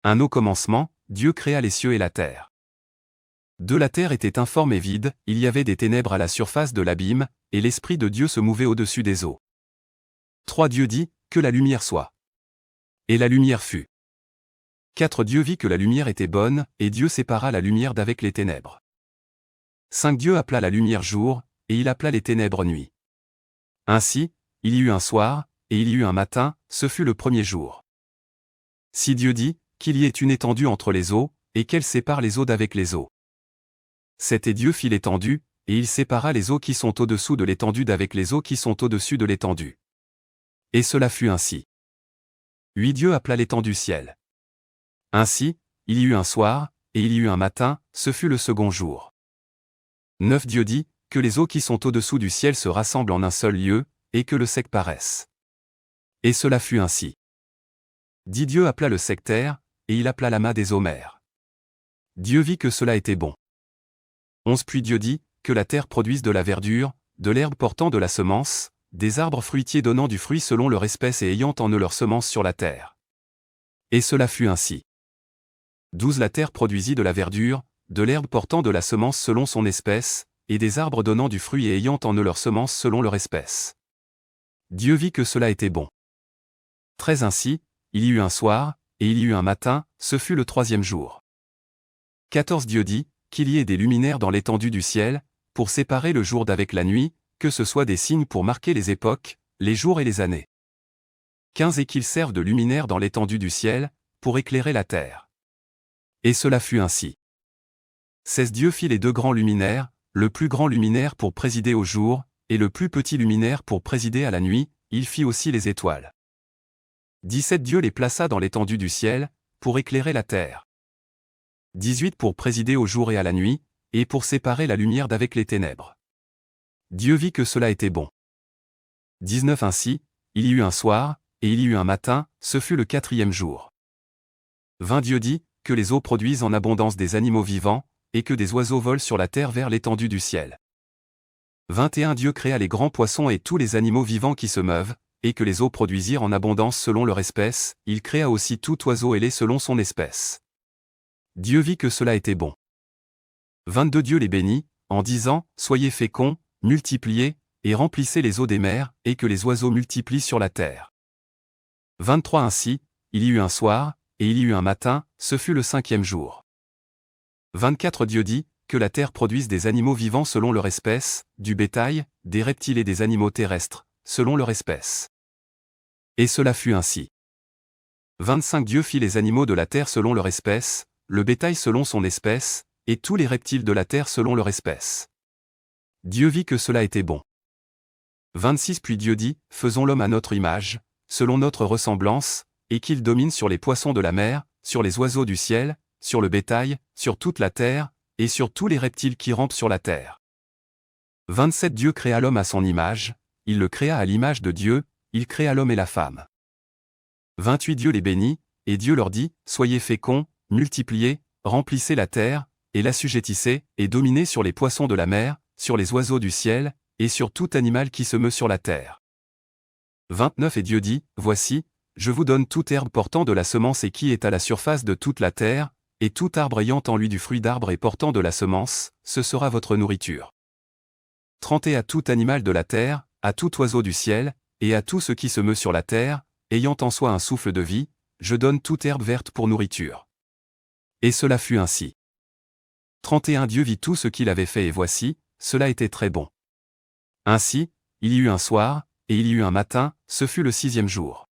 Un au commencement, Dieu créa les cieux et la terre. 2. La terre était informe et vide, il y avait des ténèbres à la surface de l'abîme, et l'Esprit de Dieu se mouvait au-dessus des eaux. 3. Dieu dit, que la lumière soit. Et la lumière fut. 4. Dieu vit que la lumière était bonne, et Dieu sépara la lumière d'avec les ténèbres. 5. Dieu appela la lumière jour, et il appela les ténèbres nuit. Ainsi, il y eut un soir, et il y eut un matin, ce fut le premier jour. 6. Dieu dit, qu'il y ait une étendue entre les eaux, et qu'elle sépare les eaux d'avec les eaux. 7. Et Dieu fit l'étendue, et il sépara les eaux qui sont au-dessous de l'étendue d'avec les eaux qui sont au-dessus de l'étendue. Et cela fut ainsi. 8. Dieu appela l'étendue ciel. Ainsi, il y eut un soir, et il y eut un matin, ce fut le second jour. 9. Dieu dit, que les eaux qui sont au-dessous du ciel se rassemblent en un seul lieu, et que le sec paraisse. Et cela fut ainsi. 10. Dieu appela le sec terre, et il appela l'amas des eaux mers. Dieu vit que cela était bon. 11. Puis Dieu dit, que la terre produise de la verdure, de l'herbe portant de la semence, des arbres fruitiers donnant du fruit selon leur espèce et ayant en eux leur semence sur la terre. Et cela fut ainsi. 12. La terre produisit de la verdure, de l'herbe portant de la semence selon son espèce, et des arbres donnant du fruit et ayant en eux leur semence selon leur espèce. Dieu vit que cela était bon. 13. Ainsi, il y eut un soir, et il y eut un matin, ce fut le troisième jour. 14. Dieu dit, qu'il y ait des luminaires dans l'étendue du ciel, pour séparer le jour d'avec la nuit, que ce soit des signes pour marquer les époques, les jours et les années. 15. Et qu'ils servent de luminaires dans l'étendue du ciel, pour éclairer la terre. Et cela fut ainsi. 16. Dieu fit les 2 grands luminaires, le plus grand luminaire pour présider au jour, et le plus petit luminaire pour présider à la nuit, il fit aussi les étoiles. 17. Dieu les plaça dans l'étendue du ciel, pour éclairer la terre. 18. Pour présider au jour et à la nuit, et pour séparer la lumière d'avec les ténèbres. Dieu vit que cela était bon. 19. Ainsi, il y eut un soir, et il y eut un matin, ce fut le 4e jour. 20. Dieu dit, que les eaux produisent en abondance des animaux vivants, et que des oiseaux volent sur la terre vers l'étendue du ciel. 21. Dieu créa les grands poissons et tous les animaux vivants qui se meuvent, et que les eaux produisirent en abondance selon leur espèce, il créa aussi tout oiseau ailé selon son espèce. Dieu vit que cela était bon. 22. Dieu les bénit, en disant, soyez féconds, multipliez, et remplissez les eaux des mers, et que les oiseaux multiplient sur la terre. 23. Ainsi, il y eut un soir, et il y eut un matin, ce fut le 5e jour. 24. Dieu dit, que la terre produise des animaux vivants selon leur espèce, du bétail, des reptiles et des animaux terrestres, selon leur espèce. Et cela fut ainsi. 25. Dieu fit les animaux de la terre selon leur espèce, le bétail selon son espèce, et tous les reptiles de la terre selon leur espèce. Dieu vit que cela était bon. 26. Puis Dieu dit, faisons l'homme à notre image, selon notre ressemblance, et qu'il domine sur les poissons de la mer, sur les oiseaux du ciel, sur le bétail, sur toute la terre, et sur tous les reptiles qui rampent sur la terre. 27. Dieu créa l'homme à son image, il le créa à l'image de Dieu, il créa l'homme et la femme. 28. Dieu les bénit, et Dieu leur dit, soyez féconds, multipliez, remplissez la terre, et l'assujettissez, et dominez sur les poissons de la mer, sur les oiseaux du ciel, et sur tout animal qui se meut sur la terre. 29. Et Dieu dit, voici, je vous donne toute herbe portant de la semence et qui est à la surface de toute la terre, et tout arbre ayant en lui du fruit d'arbre et portant de la semence, ce sera votre nourriture. 30. Et à tout animal de la terre, à tout oiseau du ciel, et à tout ce qui se meut sur la terre, ayant en soi un souffle de vie, je donne toute herbe verte pour nourriture. Et cela fut ainsi. 31. Dieu vit tout ce qu'il avait fait et voici, cela était très bon. Ainsi, il y eut un soir, et il y eut un matin, ce fut le 6e jour.